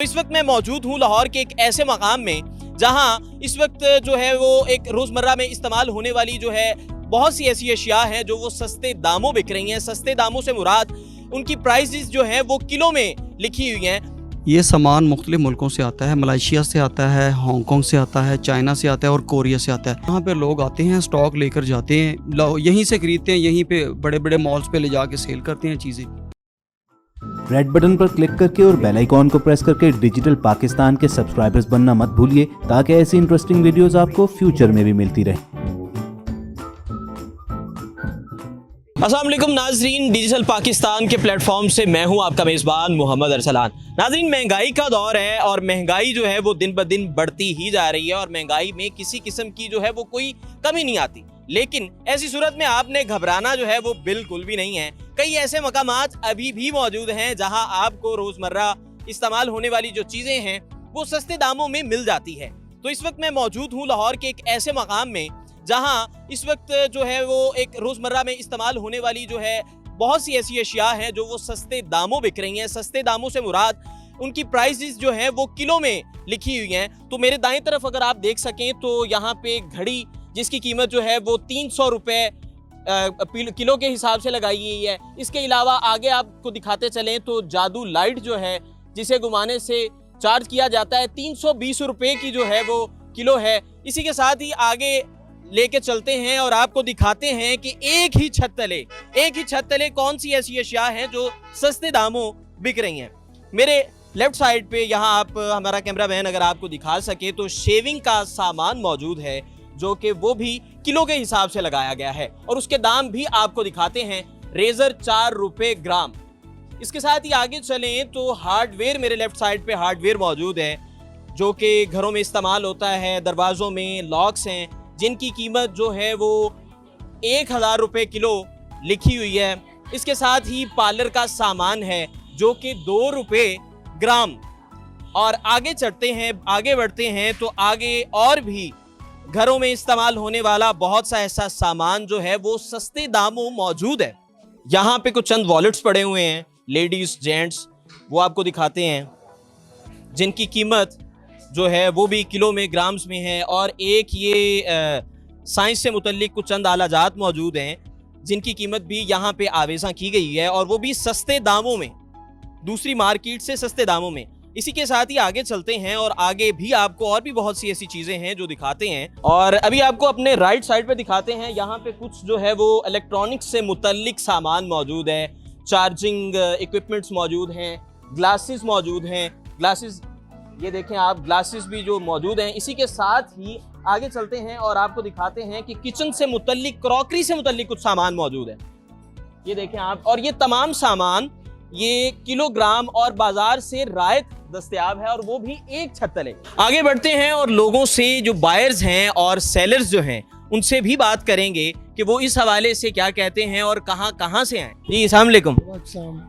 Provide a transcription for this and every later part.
इस वक्त मैं मौजूद हूँ लाहौर के एक ऐसे मकाम में जहाँ इस वक्त जो है वो एक रोज़मर्रा में इस्तेमाल होने वाली जो है बहुत सी ऐसी अशिया हैं जो वो सस्ते दामों बिक रही हैं। सस्ते दामों से मुराद उनकी प्राइसेस जो हैं वो किलो में लिखी हुई हैं। ये सामान मुख्तलिफ मुल्कों से आता है, मलेशिया से आता है, हांगकॉन्ग से आता है, चाइना से आता है और कोरिया से आता है। यहाँ पे लोग आते हैं, स्टॉक लेकर जाते हैं, यहीं से खरीदते हैं, यहीं पे बड़े बड़े मॉल्स पे ले जाके सेल करते हैं चीज़ें। रेड बटन पर क्लिक करके और बेल आइकॉन को प्रेस करके डिजिटल पाकिस्तान के सब्सक्राइबर्स बनना मत भूलिए ताकि ऐसी इंटरेस्टिंग वीडियोस आपको फ्यूचर में भी मिलती रहे। अस्सलाम वालेकुम नाजरीन, डिजिटल पाकिस्तान के प्लेटफॉर्म से मैं हूं आपका मेज़बान मोहम्मद अरसलान। नाजरीन, महंगाई का दौर है और महंगाई जो है वो दिन ब दिन बढ़ती ही जा रही है और महंगाई में किसी किस्म की जो है वो कोई कमी नहीं आती। लेकिन ऐसी सूरत में आपने घबराना जो है वो बिल्कुल भी नहीं है। कई ऐसे मकामात अभी भी मौजूद हैं जहां आपको रोजमर्रा इस्तेमाल होने वाली जो चीजें हैं वो सस्ते दामों में मिल जाती है। तो इस वक्त मैं मौजूद हूं लाहौर के एक ऐसे मकाम में जहां इस वक्त जो है वो एक रोजमर्रा में इस्तेमाल होने वाली जो है बहुत सी ऐसी अशिया हैं जो वो सस्ते दामों बिक रही हैं। सस्ते दामों से मुराद उनकी प्राइसेस जो हैं वो किलो में लिखी हुई हैं। तो मेरे दाएं तरफ अगर आप देख सकें तो यहाँ पे घड़ी जिसकी कीमत जो है वो 300 रुपये किलो के हिसाब से लगाई गई है। इसके अलावा आगे आपको दिखाते चलें तो जादू लाइट जो है जिसे घुमाने से चार्ज किया जाता है 320 रुपये की जो है वो किलो है। इसी के साथ ही आगे लेके चलते हैं और आपको दिखाते हैं कि एक ही छत तले कौन सी ऐसी अशिया हैं जो सस्ते दामों बिक रही हैं। मेरे लेफ्ट साइड पे यहाँ आप हमारा कैमरा मैन अगर आपको दिखा सके तो शेविंग का सामान मौजूद है जो कि वो भी किलो के हिसाब से लगाया गया है और उसके दाम भी आपको दिखाते हैं। रेजर 4 रुपए ग्राम। इसके साथ ही आगे चलें तो हार्डवेयर, मेरे लेफ्ट साइड पे हार्डवेयर मौजूद है जो कि घरों में इस्तेमाल होता है। दरवाज़ों में लॉक्स हैं जिनकी कीमत जो है वो 1000 रुपये किलो लिखी हुई है। इसके साथ ही पार्लर का सामान है जो कि 2 रुपये ग्राम। और आगे बढ़ते हैं तो आगे और भी घरों में इस्तेमाल होने वाला बहुत सा ऐसा सामान जो है वो सस्ते दामों मौजूद है। यहाँ पे कुछ चंद वॉलेट्स पड़े हुए हैं, लेडीज जेंट्स, वो आपको दिखाते हैं जिनकी कीमत जो है वो भी किलो में, ग्राम्स में है। और एक ये साइंस से मुतल्लिक कुछ चंद आलाजात मौजूद हैं जिनकी कीमत भी यहाँ पे आवेज़ा की गई है और वो भी सस्ते दामों में, दूसरी मार्केट से सस्ते दामों में। इसी के साथ ही आगे चलते हैं और आगे भी आपको और भी बहुत सी ऐसी चीज़ें हैं जो दिखाते हैं। और अभी आपको अपने राइट साइड पे दिखाते हैं, यहाँ पे कुछ जो है वो इलेक्ट्रॉनिक्स से मुतल्लिक सामान मौजूद है। चार्जिंग इक्विपमेंट्स मौजूद हैं, ग्लासेस मौजूद हैं। ग्लासेस ये देखें आप, ग्लासेस भी जो मौजूद हैं। इसी के साथ ही आगे चलते हैं और आपको दिखाते हैं कि किचन से मुतल्लिक, क्रॉकरी से मुतल्लिक कुछ सामान मौजूद है। ये देखें आप, और ये तमाम सामान ये किलोग्राम और बाजार से रायत दस्तयाब है और वो भी एक छत तले। आगे बढ़ते हैं और लोगों से, जो बायर्स हैं और सेलर्स जो हैं, उनसे भी बात करेंगे कि वो इस हवाले से क्या कहते हैं और कहाँ से आए। जी अस्सलाम वालेकुम,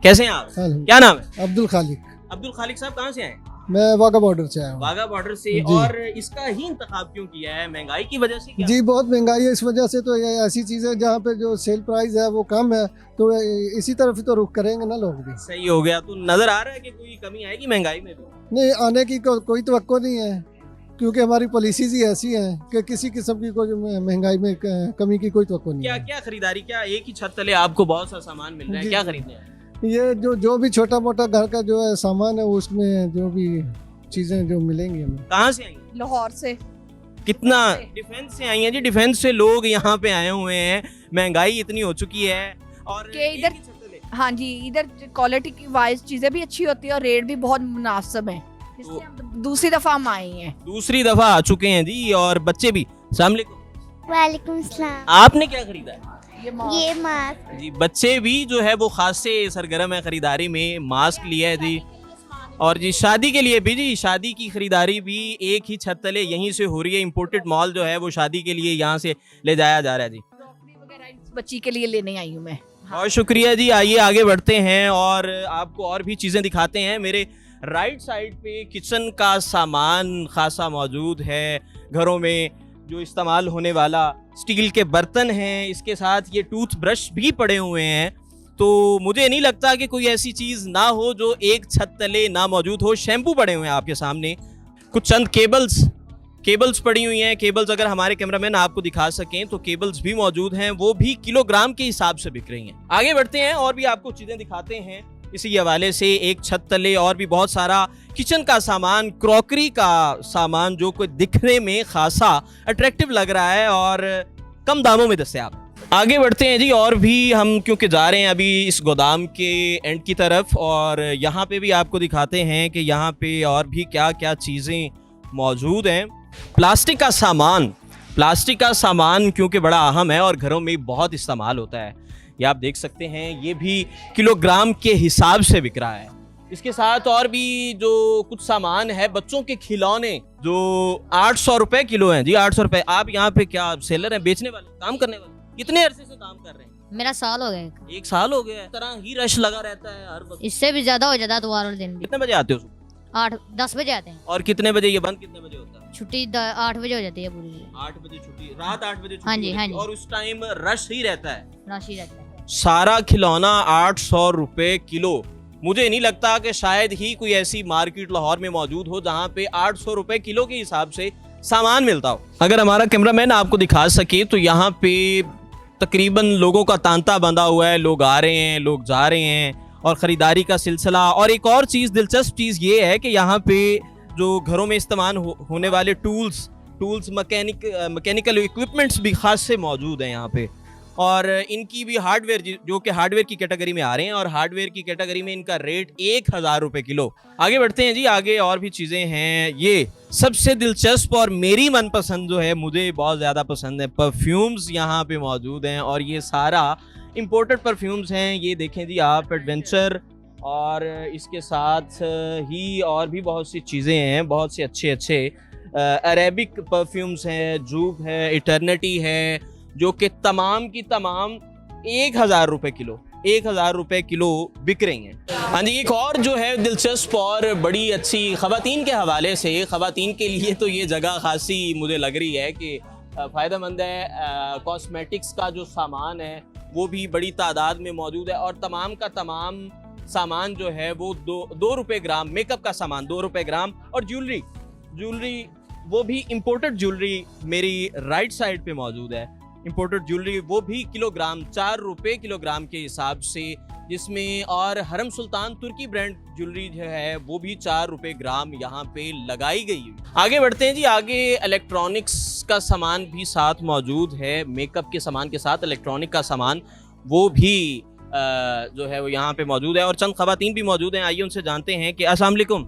कैसे हैं आप? क्या नाम है? अब्दुल खालिक। अब्दुल खालिक साहब कहाँ से आए? मैं वाघा बॉर्डर से आया हूँ। वाघा बॉर्डर से। और इसका ही इंतखाब क्यों किया है? महंगाई की वजह से क्या? जी बहुत महंगाई है, इस वजह से तो ये ऐसी चीज़ें जहाँ पे जो सेल प्राइस है वो कम है तो इसी तरफ ही तो रुख करेंगे ना लोग भी। सही हो गया। तो नजर आ रहा है कि कोई कमी आएगी महंगाई में भी? नहीं, आने की कोई तवक्को नहीं है क्योंकि हमारी पॉलिसीज ही ऐसी हैं कि किसी किस्म की कोई महंगाई में कमी की कोई तवक्को नहीं है। क्या खरीदारी, क्या एक ही छत तले आपको बहुत सा सामान मिल रहा है, क्या खरीदना है? ये जो भी छोटा मोटा घर का जो है सामान है उसमें जो भी चीज़ें जो मिलेंगी हमें। कहाँ से आई? लाहौर से। कितना? डिफेंस से आई हैं जी। डिफेंस से लोग यहाँ पे आए हुए हैं। महंगाई इतनी हो चुकी है और इधर, हाँ जी, इधर क्वालिटी की वाइज चीजें भी अच्छी होती है और रेट भी बहुत मुनासिब है, इसलिए हम दूसरी दफा हम आए हैं। दूसरी दफा आ चुके हैं जी। और बच्चे भी। अस्सलाम वालेकुम। वालेकुम सलाम। आपने क्या खरीदा है? ये मास्क। जी, बच्चे भी जो है वो खास से सरगर्म है खरीदारी में। मास्क लिया है जी। और जी शादी के लिए भी, जी शादी की खरीदारी भी एक ही छत तले यहीं से हो रही है। इम्पोर्टेड मॉल जो है वो शादी के लिए यहाँ से ले जाया जा रहा है जी। बच्ची के लिए लेने आई हूँ मैं। बहुत शुक्रिया जी। आइए आगे बढ़ते हैं और आपको और भी चीज़ें दिखाते हैं। मेरे राइट साइड पे किचन का सामान खासा मौजूद है। घरों में जो इस्तेमाल होने वाला स्टील के बर्तन हैं, इसके साथ ये टूथ ब्रश भी पड़े हुए हैं। तो मुझे नहीं लगता कि कोई ऐसी चीज़ ना हो जो एक छत तले ना मौजूद हो। शैम्पू पड़े हुए हैं आपके सामने, कुछ चंद केबल्स पड़ी हुई हैं। केबल्स अगर हमारे कैमरामैन आपको दिखा सकें तो केबल्स भी मौजूद हैं, वो भी किलोग्राम के हिसाब से बिक रही हैं। आगे बढ़ते हैं और भी आपको चीज़ें दिखाते हैं इसी हवाले से। एक छत तले और भी बहुत सारा किचन का सामान, क्रॉकरी का सामान जो कोई दिखने में खासा अट्रैक्टिव लग रहा है और कम दामों में दस्तयाब। आगे बढ़ते हैं जी, और भी हम क्योंकि जा रहे हैं अभी इस गोदाम के एंड की तरफ, और यहाँ पे भी आपको दिखाते हैं कि यहाँ पे और भी क्या क्या चीज़ें मौजूद हैं। प्लास्टिक का सामान क्योंकि बड़ा अहम है और घरों में बहुत इस्तेमाल होता है। ये आप देख सकते हैं, ये भी किलोग्राम के हिसाब से बिक रहा है। इसके साथ और भी जो कुछ सामान है, बच्चों के खिलौने जो 800 रुपए किलो हैं जी, 800 रुपए। आप यहाँ पे क्या सेलर हैं, बेचने वाले, काम करने वाले? कितने अरसे से काम कर रहे हैं? मेरा साल हो गया। 1 साल हो गया है। तरह ही रश लगा रहता है हर वक्त। इससे भी ज्यादा हो जाता है दोबारा दिन भी। कितने बजे आते हो? 8-10 बजे आते हैं। और कितने बजे ये बंद, कितने बजे होता है? छुट्टी 8 बजे हो जाती है पूरी। 8 बजे छुट्टी, रात 8 बजे छुट्टी हाँ जी, होती हाँ है। जी। और उस टाइम रश ही रहता है, राशि रहता है। सारा खिलौना 800 रुपए किलो। मुझे नहीं लगता कि शायद ही कोई ऐसी मार्केट लाहौर में मौजूद हो जहाँ पे 800 रुपए किलो के हिसाब से सामान मिलता हो। अगर हमारा कैमरामैन आपको दिखा सके तो यहाँ पे तकरीबन लोगों का तांता बंधा हुआ है, लोग आ रहे हैं, लोग जा रहे हैं और ख़रीदारी का सिलसिला। और एक और चीज़, दिलचस्प चीज़ ये है कि यहाँ पे जो घरों में इस्तेमाल होने वाले टूल्स, मैकेनिकल इक्विपमेंट्स भी खास से मौजूद हैं यहाँ पे। और इनकी भी हार्डवेयर, जो कि हार्डवेयर की कैटेगरी में आ रहे हैं, और हार्डवेयर की कैटेगरी में इनका रेट 1000 रुपए किलो। आगे बढ़ते हैं जी, आगे और भी चीज़ें हैं। ये सबसे दिलचस्प और मेरी मनपसंद जो है, मुझे बहुत ज़्यादा पसंद है, परफ्यूम्स यहाँ पे मौजूद हैं। और ये सारा इम्पोर्टेड परफ्यूम्स हैं। ये देखें जी आप, एडवेंचर, और इसके साथ ही और भी बहुत सी चीज़ें हैं, बहुत से अच्छे अरेबिक परफ्यूम्स हैं, जूब है, इटर्निटी है, जो कि तमाम की तमाम 1000 रुपए किलो, 1000 रुपए किलो बिक रही हैं। हाँ जी, एक और जो है दिलचस्प और बड़ी अच्छी ख़वातीन के हवाले से, ख़वातीन के लिए तो ये जगह खासी मुझे लग रही है कि फ़ायदेमंद है। कॉस्मेटिक्स का जो सामान है वो भी बड़ी तादाद में मौजूद है, और तमाम का तमाम सामान जो है वो 2 रुपये ग्राम, मेकअप का सामान 2 रुपये ग्राम, और ज्वेलरी वो भी इम्पोर्टेड ज्वेलरी मेरी राइट साइड पे मौजूद है। इम्पोर्टेड ज्वेलरी वो भी किलोग्राम, 4 रुपये किलोग्राम के हिसाब से, जिसमें और हरम सुल्तान तुर्की ब्रांड ज्वेलरी जो है वो भी 4 रुपये ग्राम यहाँ पे लगाई गई है। आगे बढ़ते हैं जी, आगे इलेक्ट्रॉनिक्स का सामान भी साथ मौजूद है। मेकअप के सामान के साथ इलेक्ट्रॉनिक का सामान वो भी जो है वो यहाँ पे मौजूद है, और चंद ख़वातीन भी मौजूद हैं। आइए उनसे जानते हैं कि अस्सलाम वालेकुम,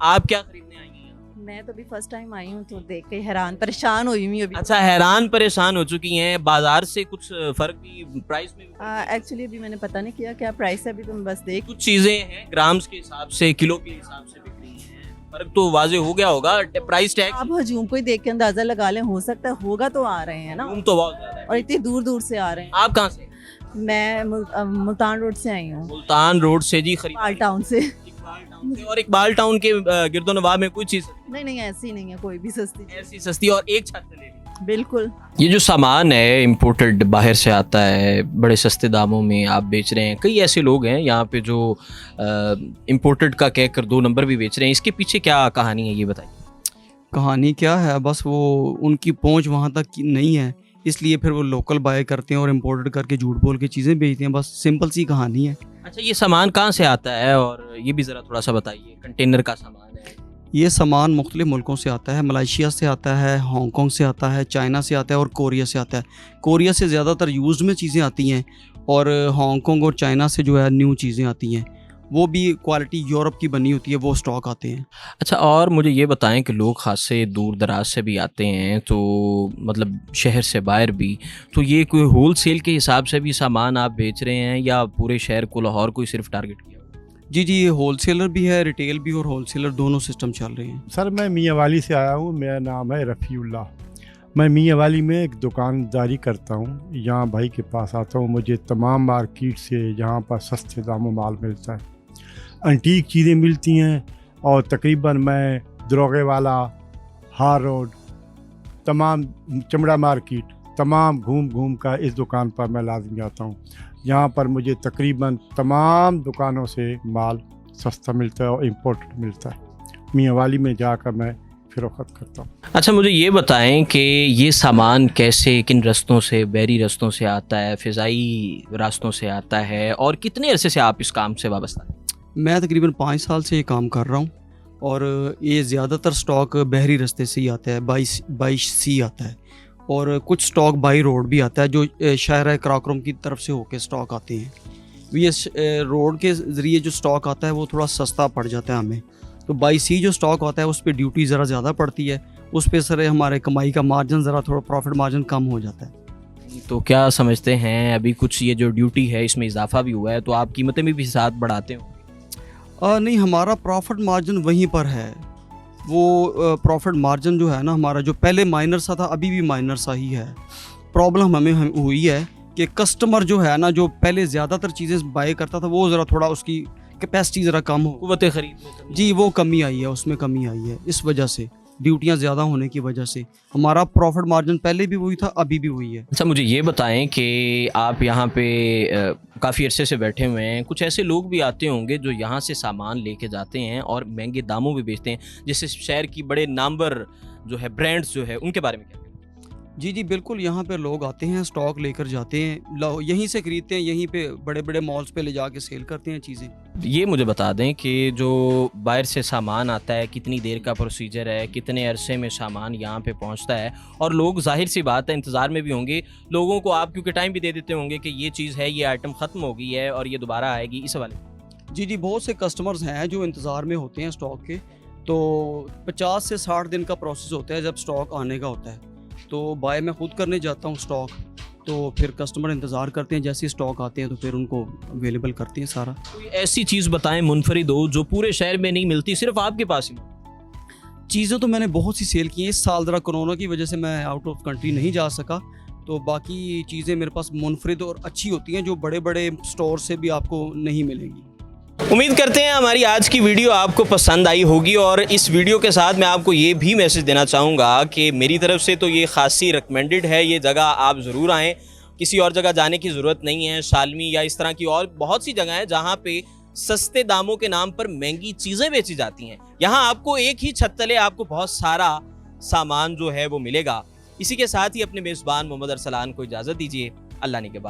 आप क्या खरीदने आई हैं? मैं तो अभी फर्स्ट टाइम आई हूँ, तो देख के हैरान परेशान हुई हूँ अभी। अच्छा, हैरान परेशान हो चुकी हैं। बाजार से कुछ फर्क भी प्राइस में? एक्चुअली अभी मैंने पता नहीं किया क्या प्राइस है, अभी तुम बस देख। कुछ चीजें हैं ग्राम्स के हिसाब से, किलो के हिसाब से बिक रही हैं। फर्क तो वाजे हो गया होगा, प्राइस टैग। आप हजूम को ही देख के अंदाजा लगा लें, हो सकता है होगा तो आ रहे हैं ना, तो बहुत ज्यादा है। और इतनी दूर दूर से आ रहे हैं। आप कहाँ से? मैं मुल्तान रोड से आई हूँ। मुल्तान रोड से जी, इकबाल टाउन से। और इकबाल टाउन के गिरदोनवाब में कोई चीज नहीं ऐसी नहीं है कोई भी सस्ती, ऐसी सस्ती और एक छत ले ली। बिल्कुल। ये जो सामान है इम्पोर्टेड बाहर से आता है, बड़े सस्ते दामों में आप बेच रहे हैं। कई ऐसे लोग हैं यहाँ पे जो इम्पोर्टेड का कहकर 2 नंबर भी बेच रहे हैं। इसके पीछे क्या कहानी है, ये बताइए। कहानी क्या है, बस वो उनकी पहुंच वहां तक नहीं है, इसलिए फिर वो लोकल बाय करते हैं और इम्पोर्टेड करके झूठ बोल के चीज़ें बेचते हैं। बस सिंपल सी कहानी है। अच्छा, ये सामान कहाँ से आता है और ये भी ज़रा थोड़ा सा बताइए। कंटेनर का सामान है। ये सामान मुख्तलिफ मुल्कों से आता है। मलेशिया से आता है, हांगकॉन्ग से आता है, चाइना से आता है और कोरिया से आता है। कोरिया से ज़्यादातर यूज़ में चीज़ें आती हैं, और हांगकॉन्ग और चाइना से जो है न्यू चीज़ें आती हैं, वो भी क्वालिटी यूरोप की बनी होती है, वो स्टॉक आते हैं। अच्छा, और मुझे ये बताएं कि लोग खास से दूर दराज से भी आते हैं, तो मतलब शहर से बाहर भी, तो ये कोई होल सेल के हिसाब से भी सामान आप बेच रहे हैं या पूरे शहर को, लाहौर को ही सिर्फ टारगेट किया? जी, ये होल सेलर भी है, रिटेल भी, और होल सेलर दोनों सिस्टम चल रहे हैं। सर, मैं मियांवाली से आया हूँ। मेरा नाम है रफ़ीउल्लाह। मैं मियांवाली में एक दुकानदारी करता हूँ। यहाँ भाई के पास आता हूँ। मुझे तमाम मार्केट से यहाँ पर सस्ते दामों माल मिलता है, अंटीक चीज़ें मिलती हैं, और तकरीबन मैं दरोगे वाला, हार रोड, तमाम चमड़ा मार्केट, तमाम घूम घूम कर इस दुकान पर मैं लाजमी जाता हूँ। यहाँ पर मुझे तकरीबन तमाम दुकानों से माल सस्ता मिलता है और इम्पोर्टेड मिलता है। मियाँ वाली में जाकर मैं फ़रोख्त करता हूँ। अच्छा, मुझे ये बताएं कि ये सामान कैसे, किन रास्तों से, बहरी रास्तों से आता है, फ़िज़ाई रास्तों से आता है, और कितने अरसे से आप इस काम से वाबस्ता हैं? मैं तकरीबन 5 साल से ये काम कर रहा हूँ और ये ज़्यादातर स्टॉक बहरी रास्ते से ही आता है, बाई सी आता है, और कुछ स्टॉक बाई रोड भी आता है जो शहर कराकोरम की तरफ से होके स्टॉक आते हैं। ये रोड के ज़रिए जो स्टॉक आता है वो थोड़ा सस्ता पड़ जाता है हमें, तो बाई सी जो स्टॉक होता है उस पर ड्यूटी ज़रा ज़्यादा पड़ती है, उस पर सर हमारे कमाई का मार्जिन ज़रा थोड़ा प्रॉफिट मार्जिन कम हो जाता है। तो क्या समझते हैं, अभी कुछ ये जो ड्यूटी है इसमें इजाफा भी हुआ है, तो आप कीमतें भी साथ बढ़ाते हो? नहीं, हमारा प्रॉफिट मार्जिन वहीं पर है। वो प्रॉफिट मार्जिन जो है ना हमारा, जो पहले माइनर सा था अभी भी माइनर सा ही है। प्रॉब्लम हमें हुई है कि कस्टमर जो है ना, जो पहले ज़्यादातर चीज़ें बाय करता था, वो ज़रा थोड़ा उसकी कैपेसिटी ज़रा कम हो, क़ुव्वत ख़रीद में कमी? जी वो कमी आई है, उसमें कमी आई है। इस वजह से ड्यूटियाँ ज़्यादा होने की वजह से हमारा प्रॉफिट मार्जिन पहले भी वही था, अभी भी वही है। अच्छा, मुझे ये बताएं कि आप यहाँ पे काफ़ी अरसे से बैठे हुए हैं, कुछ ऐसे लोग भी आते होंगे जो यहाँ से सामान लेके जाते हैं और महंगे दामों में बेचते हैं, जैसे शहर की बड़े नामवर जो है ब्रांड्स जो है, उनके बारे में क्या? जी जी बिल्कुल, यहाँ पे लोग आते हैं, स्टॉक लेकर जाते हैं, यहीं से खरीदते हैं, यहीं पे बड़े बड़े मॉल्स पे ले जाके सेल करते हैं चीज़ें। ये मुझे बता दें कि जो बाहर से सामान आता है, कितनी देर का प्रोसीजर है, कितने अरसे में सामान यहाँ पे पहुँचता है, और लोग जाहिर सी बात है इंतज़ार में भी होंगे, लोगों को आप क्योंकि टाइम भी दे देते होंगे कि ये चीज़ है, ये आइटम ख़त्म हो गई है और ये दोबारा आएगी, इस हवाले? जी जी, बहुत से कस्टमर्स हैं जो इंतज़ार में होते हैं स्टॉक के, तो 50 से 60 दिन का प्रोसेस होता है जब स्टॉक आने का होता है। तो बाय मैं खुद करने जाता हूँ स्टॉक, तो फिर कस्टमर इंतज़ार करते हैं, जैसे स्टॉक आते हैं तो फिर उनको अवेलेबल करते हैं सारा। कोई ऐसी चीज़ बताएं मुनफरिद हो जो पूरे शहर में नहीं मिलती, सिर्फ आपके पास ही? चीज़ें तो मैंने बहुत सी सेल की हैं, इस साल ज़रा कोरोना की वजह से मैं आउट ऑफ कंट्री नहीं जा सका, तो बाकी चीज़ें मेरे पास मुनफरिद और अच्छी होती हैं जो बड़े बड़े स्टोर से भी आपको नहीं मिलेंगी। उम्मीद करते हैं हमारी आज की वीडियो आपको पसंद आई होगी, और इस वीडियो के साथ मैं आपको ये भी मैसेज देना चाहूँगा कि मेरी तरफ से तो ये खासी रिकमेंडेड है, ये जगह आप ज़रूर आएँ, किसी और जगह जाने की ज़रूरत नहीं है। शालमी या इस तरह की और बहुत सी जगह हैं जहाँ पे सस्ते दामों के नाम पर महंगी चीज़ें बेची जाती हैं, यहाँ आपको एक ही छत तले आपको बहुत सारा सामान जो है वो मिलेगा। इसी के साथ ही अपने मेज़बान मोहम्मद अरसलान को इजाज़त दीजिए। अल्लाह निगहबान।